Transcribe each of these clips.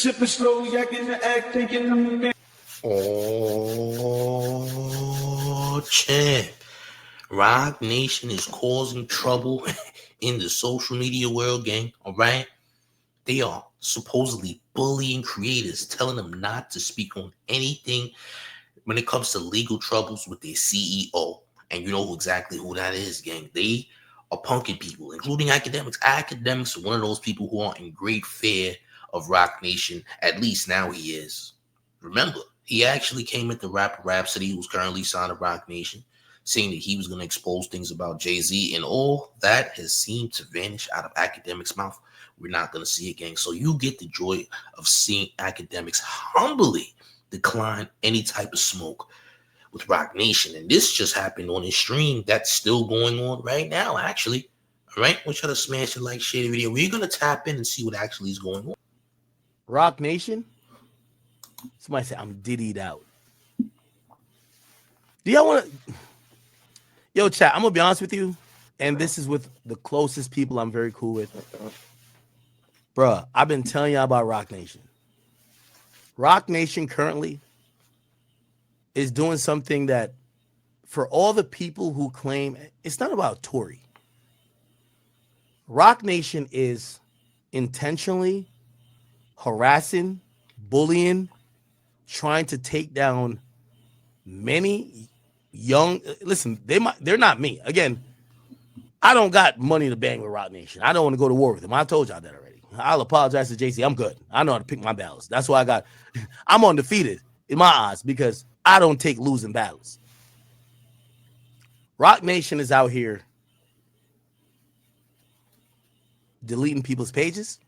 Sipping slowly, I get the act, thinking I'm the man. Oh, champ. Roc Nation is causing trouble in the social media world, gang. All right? They are supposedly bullying creators, telling them not to speak on anything when it comes to legal troubles with their CEO. And you know exactly who that is, gang. They are PUNKED people, including Akademiks. Akademiks are one of those people who are in great fear of Roc Nation. At least now he is. Remember, he actually came at the rapper Rhapsody, who's currently signed to Roc Nation, saying that he was going to expose things about Jay-Z, and all that has seemed to vanish out of Akademiks' mouth. We're not going to see it, gang. So you get the joy of seeing Akademiks humbly decline any type of smoke with Roc Nation. And this just happened on his stream that's still going on right now, actually. All right? I want you to smash the like, share the video. We're going to tap in and see what actually is going on. Roc Nation? Somebody said, I'm diddied out. Do y'all want to... Yo, chat, I'm going to be honest with you, and this is with the closest people I'm very cool with. Bruh, I've been telling y'all about Roc Nation. Roc Nation currently is doing something that, for all the people who claim, it's not about Tory. Roc Nation is intentionally harassing, bullying, trying to take down many young, listen, they're not me. Again, I don't got money to bang with Roc Nation. I don't want to go to war with them. I told y'all that already. I'll apologize to JC. I'm good. I know how to pick my battles. That's why I'm undefeated in my eyes because I don't take losing battles. Roc Nation is out here deleting people's pages,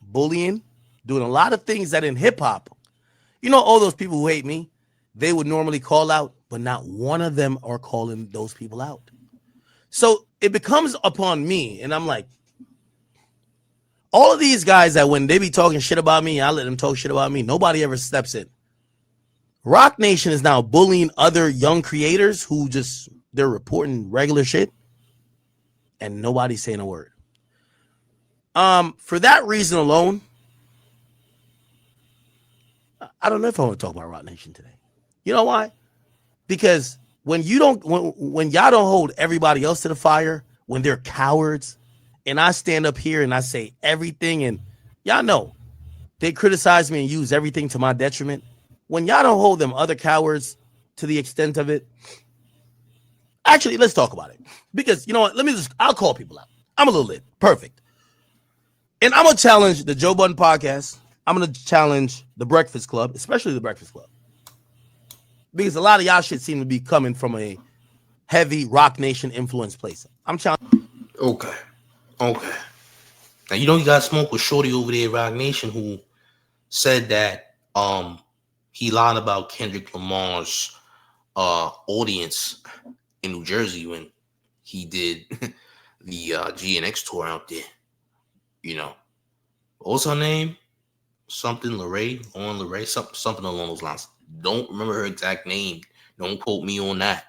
bullying, doing a lot of things that in hip hop, you know, all those people who hate me, they would normally call out, but not one of them are calling those people out. So it becomes upon me, and I'm like, all of these guys that when they be talking shit about me, I let them talk shit about me, nobody ever steps in. Roc Nation is now bullying other young creators who just, they're reporting regular shit, and nobody's saying a word. For that reason alone, I don't know if I want to talk about Roc Nation today. You know why? Because when y'all don't hold everybody else to the fire, when they're cowards, and I stand up here and I say everything, and y'all know they criticize me and use everything to my detriment. When y'all don't hold them other cowards to the extent of it, actually, let's talk about it. Because you know what? I'll call people out. I'm a little lit. Perfect. And I'm going to challenge the Joe Budden Podcast. I'm going to challenge the Breakfast Club, especially the Breakfast Club. Because a lot of y'all shit seem to be coming from a heavy Roc Nation influence place. I'm challenging. Okay. Now, you know you got smoke with Shorty over there at Roc Nation who said that he lied about Kendrick Lamar's audience in New Jersey when he did the GNX tour out there. You know, what was her name? Something Lorraine, something along those lines. Don't remember her exact name. Don't quote me on that.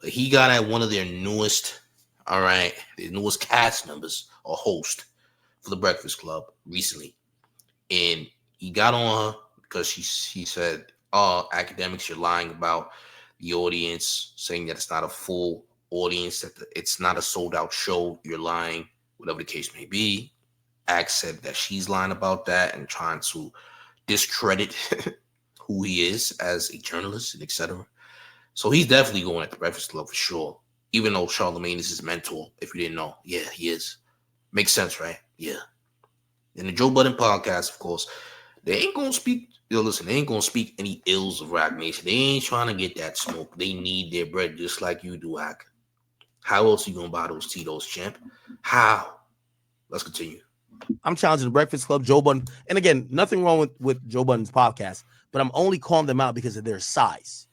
But he got at one of their newest, their newest cast members or host for the Breakfast Club recently. And he got on her because he said, Akademiks, you're lying about the audience, saying that it's not a full audience, that it's not a sold out show. You're lying, whatever the case may be. Ak said that she's lying about that and trying to discredit who he is as a journalist and etc. So he's definitely going at the Breakfast Club for sure. Even though Charlamagne is his mentor, if you didn't know. Yeah, he is. Makes sense, right? Yeah. In the Joe Budden Podcast, of course, they ain't going to speak. Listen, they ain't going to speak any ills of Roc Nation. They ain't trying to get that smoke. They need their bread just like you do, Ak. How else are you going to buy those Tito's, champ? How? Let's continue. I'm challenging the Breakfast Club, Joe Budden. And again, nothing wrong with Joe Budden's podcast, but I'm only calling them out because of their size.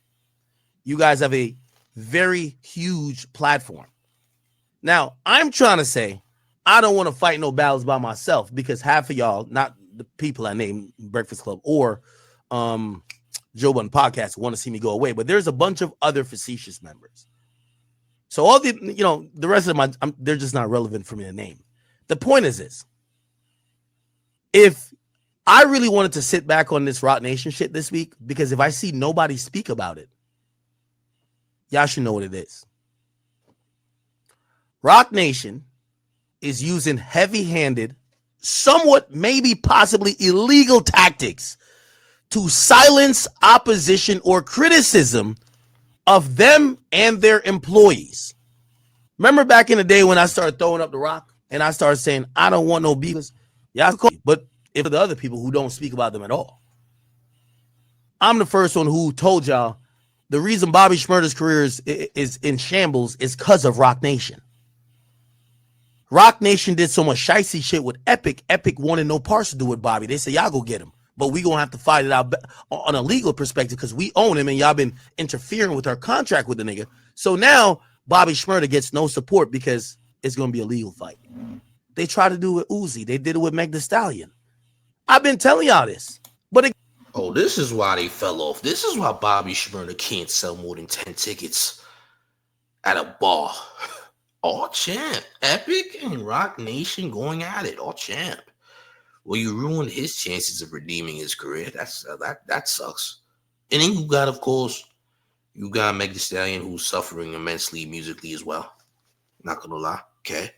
You guys have a very huge platform. Now, I'm trying to say, I don't want to fight no battles by myself because half of y'all, not the people I named Breakfast Club or Joe Budden Podcast, want to see me go away, but there's a bunch of other facetious members. So all the rest of them, they're just not relevant for me to name. The point is this. If I really wanted to sit back on this Roc Nation shit this week because if I see nobody speak about it, y'all should know what it is. Roc Nation is using heavy-handed, somewhat maybe possibly illegal tactics to silence opposition or criticism of them and their employees. Remember back in the day when I started throwing up the rock and I started saying, I don't want no beefers. Yeah, but if the other people who don't speak about them at all. I'm the first one who told y'all the reason Bobby Shmurda's career is in shambles is because of Roc Nation. Roc Nation did so much shicey shit with Epic. Epic wanted no parts to do with Bobby. They said, y'all go get him. But we going to have to fight it out on a legal perspective because we own him and y'all been interfering with our contract with the nigga. So now Bobby Shmurda gets no support because it's going to be a legal fight. They tried to do it with Uzi. They did it with Meg Thee Stallion. I've been telling y'all this. But this is why they fell off. This is why Bobby Shmurda can't sell more than 10 tickets at a bar. All champ. Epic and Roc Nation going at it. All champ. Well, you ruined his chances of redeeming his career. That sucks. And then you got, of course, Meg Thee Stallion, who's suffering immensely musically as well. Not gonna lie. Okay.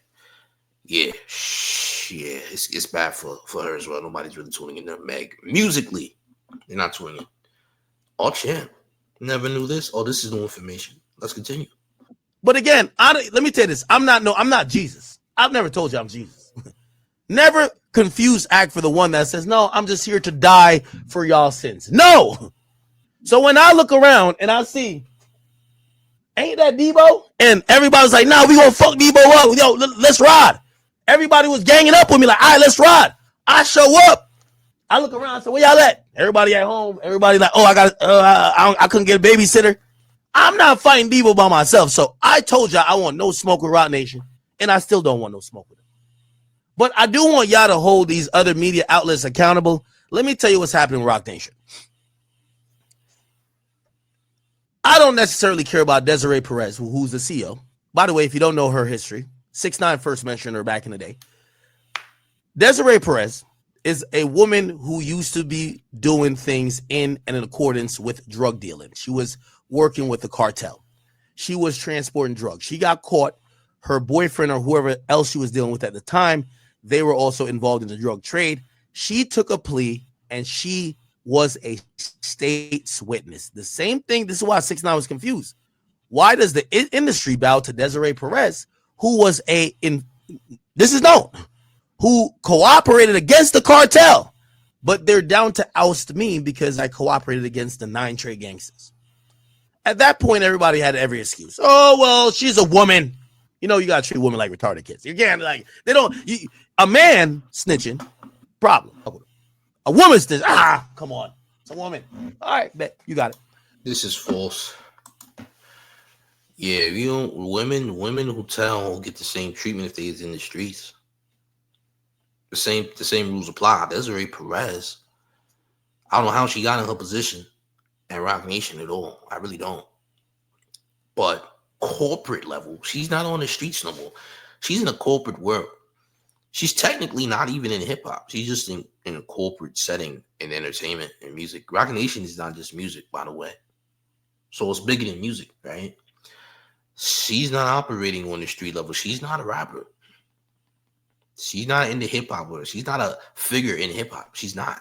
Yeah. It's bad for her as well. Nobody's really tuning in to Meg. Musically, they're not tuning in. All champ. Never knew this. Oh, this is new information. Let's continue. But again, let me tell you this. I'm not Jesus. I've never told you I'm Jesus. Never confuse act for the one that says, no, I'm just here to die for y'all sins. No. So when I look around and I see, ain't that Debo? And everybody's like, nah, we gonna fuck Debo up. Yo, let's ride. Everybody was ganging up with me like, all right, let's ride. I show up. I look around and say, where y'all at? Everybody at home. Everybody like, oh, I couldn't get a babysitter. I'm not fighting Debo by myself. So I told y'all I want no smoke with Roc Nation, and I still don't want no smoke with him. But I do want y'all to hold these other media outlets accountable. Let me tell you what's happening with Roc Nation. I don't necessarily care about Desiree Perez, who's the CEO. By the way, if you don't know her history, 6ix9ine first mentioned her back in the day. Desiree Perez is a woman who used to be doing things in and in accordance with drug dealing. She was working with the cartel. She was transporting drugs. She got caught. Her boyfriend or whoever else she was dealing with at the time, they were also involved in the drug trade. She took a plea and she was a state's witness. The same thing. This is why 6ix9ine was confused. Why does the industry bow to Desiree Perez, who was this is known, who cooperated against the cartel, but they're down to oust me because I cooperated against the 9 trade gangsters. At that point, everybody had every excuse. Oh, well, she's a woman. You know, you got to treat women like retarded kids. Again, like a man snitching, problem. A woman snitching, come on. It's a woman. All right, bet. You got it. This is false. Yeah, women who tell get the same treatment if they is in the streets. The same rules apply. Desiree Perez, I don't know how she got in her position at Roc Nation at all. I really don't. But corporate level, she's not on the streets no more. She's in a corporate world. She's technically not even in hip hop. She's just in a corporate setting in entertainment and music. Roc Nation is not just music, by the way. So it's bigger than music, right? She's not operating on the street level. She's not a rapper. She's not in the hip hop world. She's not a figure in hip hop. She's not.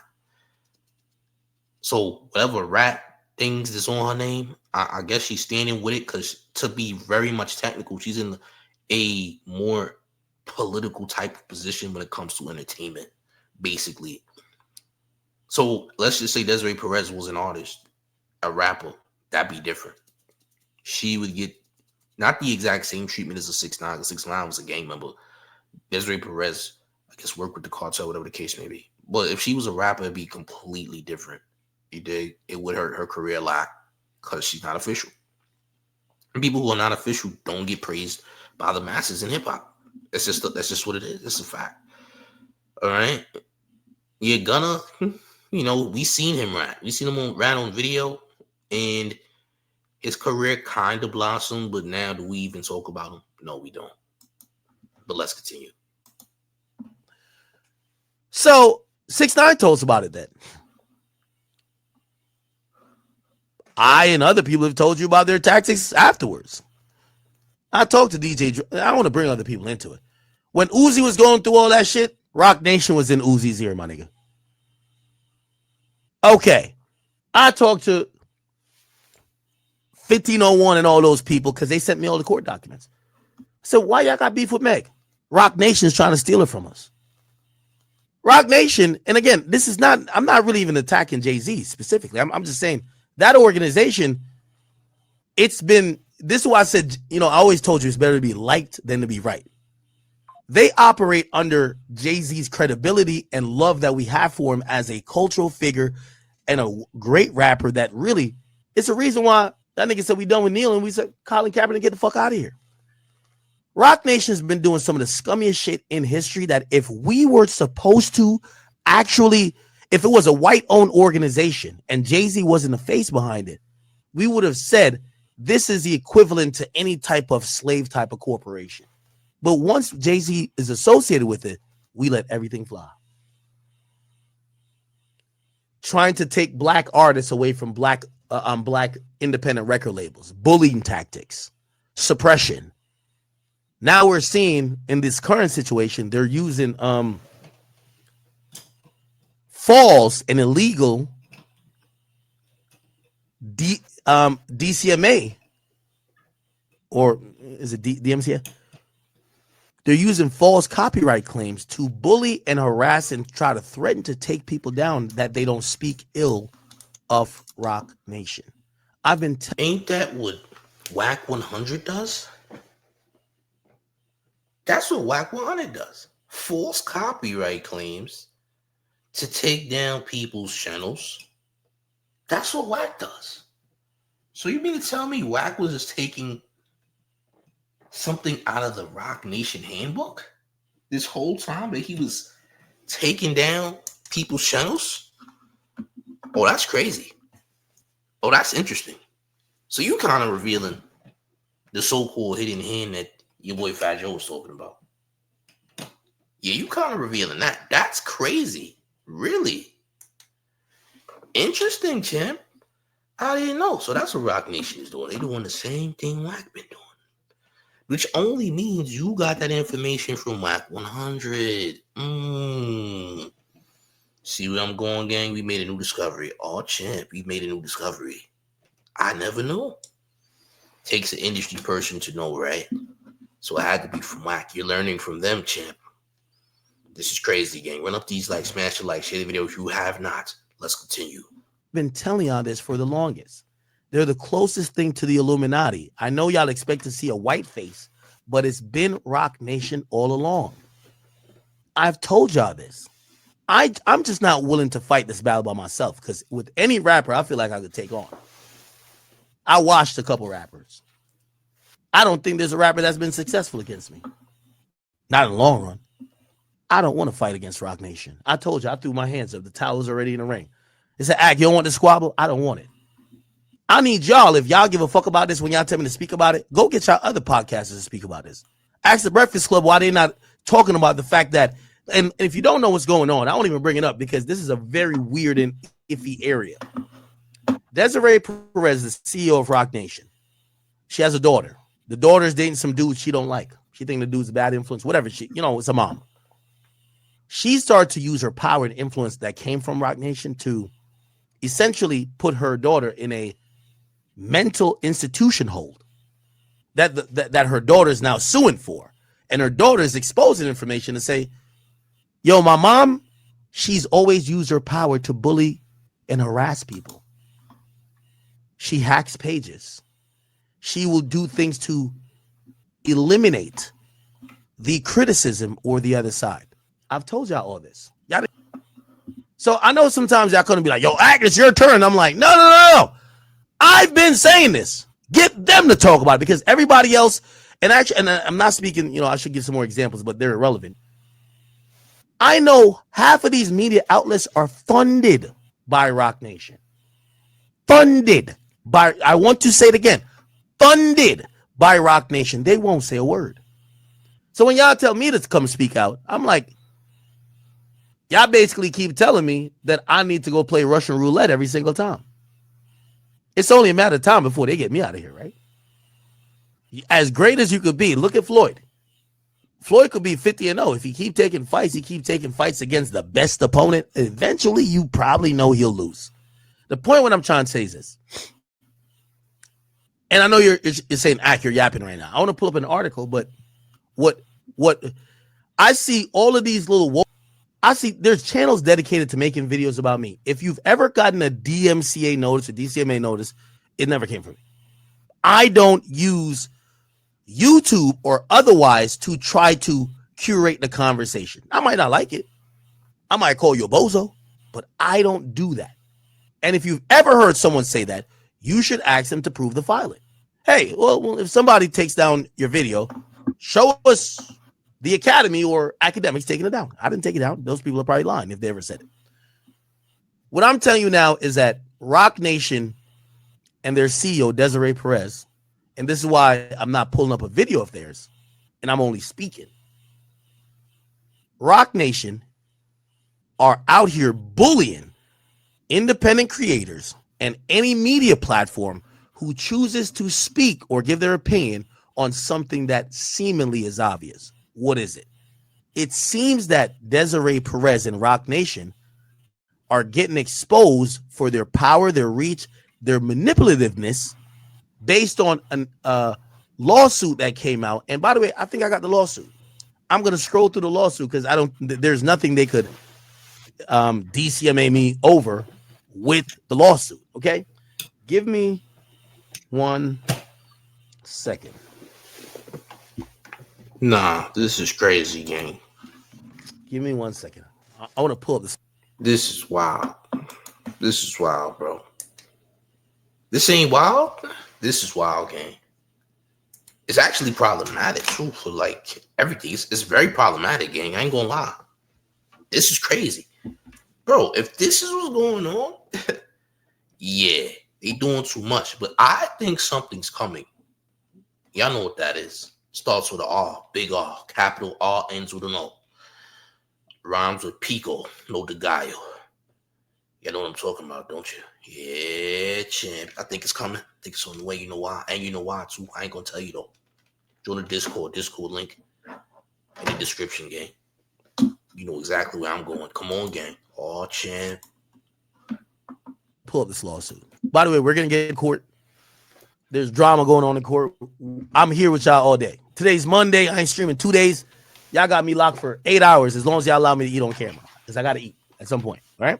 So whatever rap things that's on her name, I guess she's standing with it because to be very much technical, she's in a more political type of position when it comes to entertainment, basically. So let's just say Desiree Perez was an artist, a rapper. That'd be different. She would get not the exact same treatment as a 6ix9ine. 6ix9ine was a gang member. Desiree Perez, I guess, worked with the cartel, whatever the case may be. But if she was a rapper, it'd be completely different. It would hurt her career a lot because she's not official. And people who are not official don't get praised by the masses in hip hop. That's just what it is. It's a fact. All right. Yeah, Gunna, we seen him rap. We seen him rap on video, and his career kind of blossomed, but now do we even talk about him? No, we don't. But let's continue. So 6ix9ine told us about it then. I and other people have told you about their tactics afterwards. I talked to DJ. I don't want to bring other people into it. When Uzi was going through all that shit, Roc Nation was in Uzi's ear, my nigga. Okay. I talked to 1501 and all those people because they sent me all the court documents. I said, why y'all got beef with Meg? Roc Nation is trying to steal it from us. Roc Nation, and again, this is not, I'm not really even attacking Jay-Z specifically. I'm just saying that organization, it's been, this is why I said, I always told you it's better to be liked than to be right. They operate under Jay-Z's credibility and love that we have for him as a cultural figure and a great rapper that really, it's a reason why that nigga said we done with Neil and we said, Colin Kaepernick, get the fuck out of here. Roc Nation's been doing some of the scummiest shit in history that if we were supposed to actually, if it was a white-owned organization and Jay-Z wasn't the face behind it, we would have said this is the equivalent to any type of slave type of corporation. But once Jay-Z is associated with it, we let everything fly. Trying to take black artists away from black independent record labels, bullying tactics, suppression. Now we're seeing in this current situation, they're using false and illegal DCMA, or is it DMCA? They're using false copyright claims to bully and harass and try to threaten to take people down that they don't speak ill of Roc Nation. Ain't that what Wack 100 does? That's what Wack 100 does. False copyright claims to take down people's channels. That's what Wack does. So you mean to tell me Wack was just taking something out of the Roc Nation handbook this whole time that he was taking down people's channels? Oh, that's crazy. Oh, that's interesting. So you kind of revealing the so-called hidden hand that your boy Fat Joe was talking about. Yeah, you kind of revealing that. That's crazy. Really? Interesting, champ. I didn't know. So that's what Roc Nation is doing. They're doing the same thing Wack been doing. Which only means you got that information from Wack 100. See where I'm going, gang? We made a new discovery. Oh, champ, we made a new discovery. I never knew. Takes an industry person to know, right? So I had to be from Wack. You're learning from them, champ. This is crazy, gang. Run up these likes, smash the like, share the video if you have not. Let's continue. Been telling y'all this for the longest. They're the closest thing to the Illuminati. I know y'all expect to see a white face, but it's been Roc Nation all along. I've told y'all this. I'm just not willing to fight this battle by myself because with any rapper, I feel like I could take on. I watched a couple rappers. I don't think there's a rapper that's been successful against me. Not in the long run. I don't want to fight against Roc Nation. I told you, I threw my hands up. The towel's already in the ring. It's an act. You don't want the squabble? I don't want it. I need y'all, if y'all give a fuck about this when y'all tell me to speak about it, go get y'all other podcasters to speak about this. Ask the Breakfast Club why they're not talking about the fact that, and if you don't know what's going on, I won't even bring it up because this is a very weird and iffy area. Desiree Perez, the CEO of Roc Nation, she has a daughter. The daughter's dating some dude she don't like. She think the dude's a bad influence, whatever. It's a mom. She started to use her power and influence that came from Roc Nation to essentially put her daughter in a mental institution hold that her daughter is now suing for. And her daughter is exposing information to say, yo, my mom, she's always used her power to bully and harass people. She hacks pages. She will do things to eliminate the criticism or the other side. I've told y'all all this. So I know sometimes y'all couldn't be like, yo, Act, it's your turn. I'm like, no. I've been saying this. Get them to talk about it because everybody else, and I'm not speaking, I should give some more examples, but they're irrelevant. I know half of these media outlets are funded by Roc Nation. Funded by, I want to say it again, funded by Roc Nation. They won't say a word. So when y'all tell me to come speak out, I'm like, Y'all basically keep telling me that I need to go play Russian roulette every single time. It's only a matter of time before they get me out of here, right? As great as you could be, look at Floyd. Floyd could be 50-0. If he keep taking fights, against the best opponent, eventually you probably know he'll lose. The point what I'm trying to say is this. And I know you're saying you're yapping right now. I want to pull up an article, but what I see all of these little I see there's channels dedicated to making videos about me. If you've ever gotten a DMCA notice or DCMA notice, it never came from me. I don't use YouTube or otherwise to try to curate the conversation. I might not like it. I might call you a bozo, but I don't do that. And if you've ever heard someone say that, you should ask them to prove the filing. Hey, well, if somebody takes down your video, show us the Academy or Akademiks taking it down. I didn't take it down. Those people are probably lying if they ever said it. What I'm telling you now is that Roc Nation and their CEO, Desiree Perez, and this is why I'm not pulling up a video of theirs, and I'm only speaking. Roc Nation are out here bullying independent creators and any media platform who chooses to speak or give their opinion on something that seemingly is obvious. What is it? It seems that Desiree Perez and Roc Nation are getting exposed for their power, their reach, their manipulativeness based on a lawsuit that came out. And by the way, I think I got the lawsuit. I'm going to scroll through the lawsuit because there's nothing they could DCMA me over with the lawsuit. Okay. Give me 1 second. Nah, this is crazy, gang. Give me 1 second. I want to pull up this. This is wild. This is wild, bro. This ain't wild. This is wild, gang. It's actually problematic, too, for like everything. It's very problematic, gang. I ain't gonna lie. This is crazy. Bro, if this is what's going on, yeah, they doing too much. But I think something's coming. Y'all know what that is. Starts with an R, big R, capital R, ends with an O. Rhymes with pico, no de gallo. You know what I'm talking about, don't you? Yeah, champ. I think it's coming. I think it's on the way. You know why? And you know why, too. I ain't going to tell you, though. Join the Discord link in the description, gang. You know exactly where I'm going. Come on, gang. Oh, champ. Pull up this lawsuit. By the way, we're going to get in court. There's drama going on in court. I'm here with y'all all day. Today's Monday. I ain't streaming 2 days. Y'all got me locked for 8 hours as long as y'all allow me to eat on camera because I got to eat at some point. All right.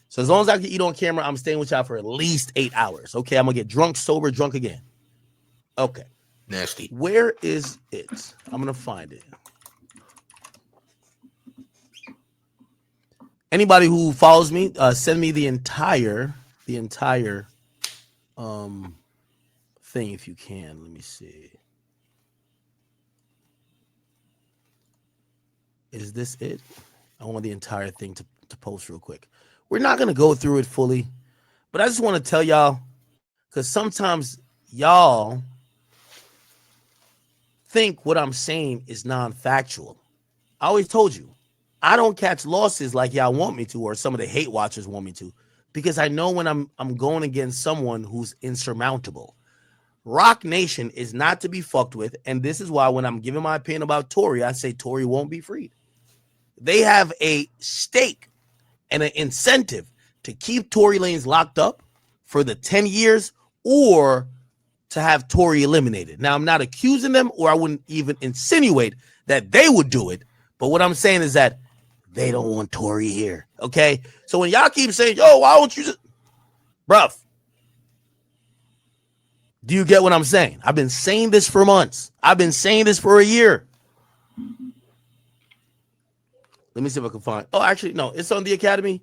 So as long as I can eat on camera, I'm staying with y'all for at least 8 hours. Okay. I'm going to get drunk, sober, drunk again. Okay. Nasty. Where is it? I'm going to find it. Anybody who follows me, send me the entire thing if you can. Let me see. Is this it? I want the entire thing to post real quick. We're not going to go through it fully, but I just want to tell y'all, because sometimes y'all think what I'm saying is non-factual. I always told you, I don't catch losses like y'all want me to, or some of the hate watchers want me to, because I know when I'm going against someone who's insurmountable. Roc Nation is not to be fucked with, and this is why when I'm giving my opinion about Tory, I say Tory won't be freed. They have a stake and an incentive to keep Tory Lanez locked up for the 10 years or to have Tory eliminated. Now, I'm not accusing them, or I wouldn't even insinuate that they would do it, but what I'm saying is that they don't want Tory here, okay? So when y'all keep saying, yo, why don't you just... Bruv, do you get what I'm saying? I've been saying this for months. I've been saying this for a year. Let me see if I can find... Oh, actually, no. It's on the Academy.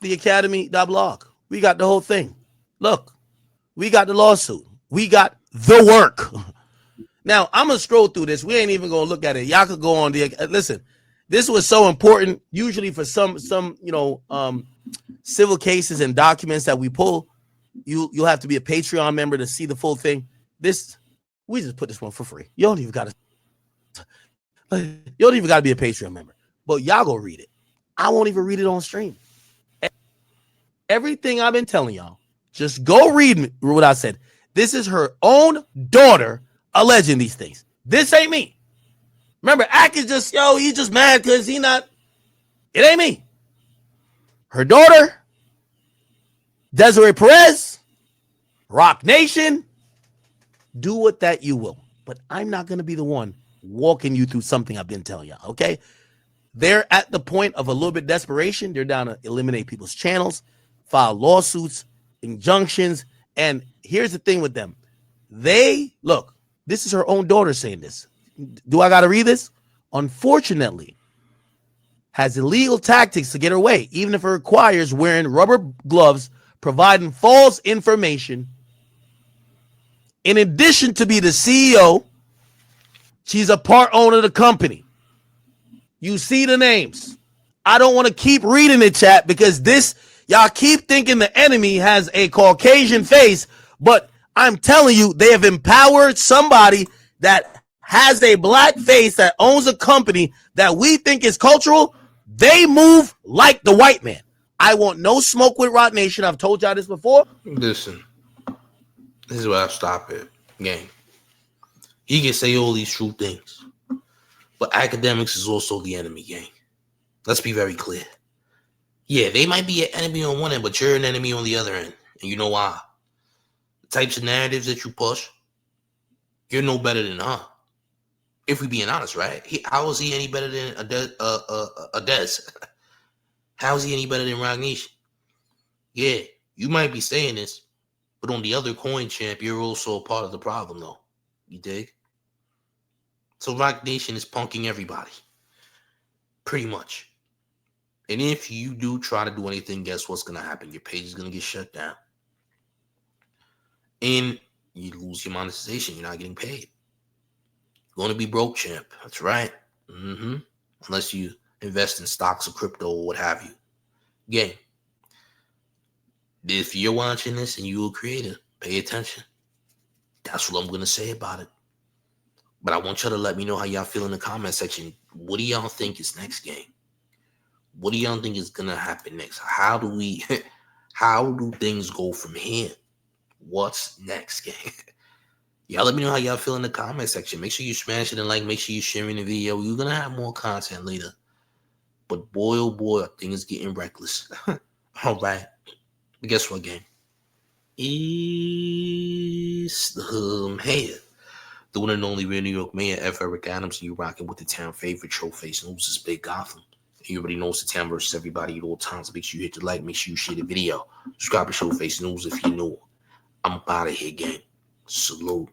The Academy.blog. We got the whole thing. Look, we got the lawsuit. We got the work. Now, I'm going to scroll through this. We ain't even going to look at it. Y'all could go on the... Listen, this was so important. Usually for some civil cases and documents that we pull, you'll have to be a Patreon member to see the full thing. We just put this one for free. You don't even got to be a Patreon member. But y'all go read it. I won't even read it on stream. Everything I've been telling y'all, just go read what I said. This is her own daughter alleging these things. This ain't me. Remember, Ack is just, he's just mad because he not. It ain't me. Her daughter, Desiree Perez, Roc Nation, do what that you will. But I'm not going to be the one walking you through something I've been telling y'all, okay? They're at the point of a little bit of desperation. They're down to eliminate people's channels, file lawsuits, injunctions. And here's the thing with them. Look, this is her own daughter saying this. Do I got to read this? Unfortunately, has illegal tactics to get her way, even if it requires wearing rubber gloves, providing false information. In addition to be the CEO, she's a part owner of the company. You see the names. I don't want to keep reading the chat because y'all keep thinking the enemy has a Caucasian face, but I'm telling you, they have empowered somebody that has a black face that owns a company that we think is cultural. They move like the white man. I want no smoke with Roc Nation. I've told y'all this before. Listen, this is where I stop it, gang. He can say all these true things, but Akademiks is also the enemy, gang. Let's be very clear. Yeah, they might be an enemy on one end, but you're an enemy on the other end. And you know why? The types of narratives that you push, you're no better than her. If we being honest, right? How is he any better than a Des? How is he any better than Roc Nation? Yeah, you might be saying this, but on the other coin, champ, you're also a part of the problem, though. You dig? So Roc Nation is punking everybody. Pretty much. And if you do try to do anything, guess what's going to happen? Your page is going to get shut down. And you lose your monetization. You're not getting paid. You're going to be broke, champ. That's right. Unless you invest in stocks or crypto or what have you. Again, if you're watching this and you're a creator, pay attention. That's what I'm going to say about it. But I want y'all to let me know how y'all feel in the comment section. What do y'all think is next, gang? What do y'all think is going to happen next? How do things go from here? What's next, gang? Y'all let me know how y'all feel in the comment section. Make sure you smash it and like. Make sure you're sharing the video. We're going to have more content later. But boy, oh boy, I think it's getting reckless. All right. But guess what, gang? It's the mayor. The one and only real New York mayor, F. Eric Adams, and you rocking with the town favorite, Showface. News is Big Gotham. Everybody knows the town versus everybody at all times. Make sure you hit the like. Make sure you share the video. Subscribe to Showface News if you're new. I'm out of here, gang. Salute.